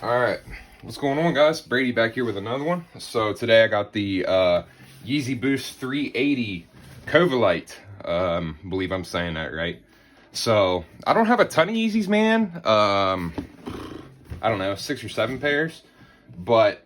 All right, what's going on, guys? Brady back here with another one. So today I got the Yeezy Boost 380 Covalite. Believe I'm saying that right. So I don't have a ton of Yeezys, man. I don't know, 6 or 7 pairs, but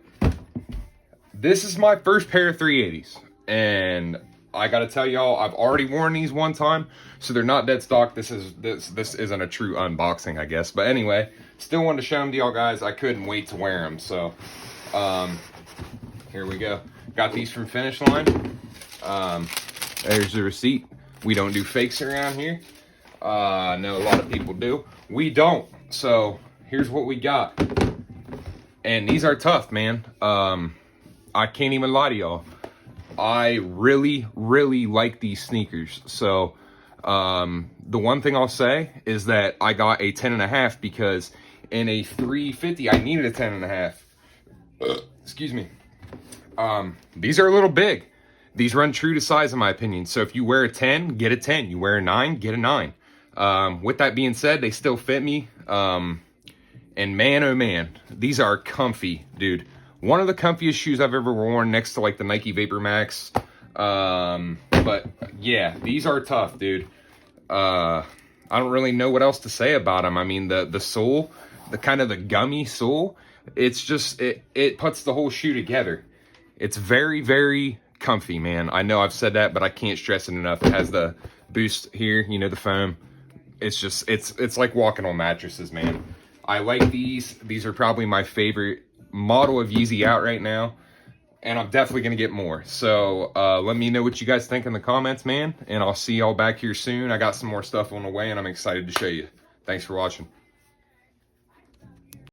this is my first pair of 380s, and I gotta tell y'all, I've already worn these one time, so they're not dead stock. This isn't a true unboxing, I guess. But anyway, still wanted to show them to y'all guys. I couldn't wait to wear them. So here we go. Got these from Finish Line. There's the receipt. We don't do fakes around here. I know a lot of people do. We don't. So here's what we got. And these are tough, man. I can't even lie to y'all. I really, really like these sneakers. So the one thing I'll say is that I got a 10.5 because in a 350 I needed a 10.5. Excuse me. These are a little big. These run true to size in my opinion. So if you wear a 10, get a 10. You wear a 9, get a 9. With that being said, they still fit me. And man, oh man, these are comfy, dude. One of the comfiest shoes I've ever worn, next to like the Nike Vapor Max. But yeah, these are tough, dude. I don't really know what else to say about them. I mean, the sole, the kind of the gummy sole, it's just, it puts the whole shoe together. It's very, very comfy, man. I know I've said that, but I can't stress it enough. It has the boost here, you know, the foam. It's just, it's like walking on mattresses, man. I like these. These are probably my favorite model of Yeezy out right now, and I'm definitely gonna get more. So let me know what you guys think in the comments, man, and I'll see y'all back here soon. I got some more stuff on the way, and I'm excited to show you. Thanks for watching.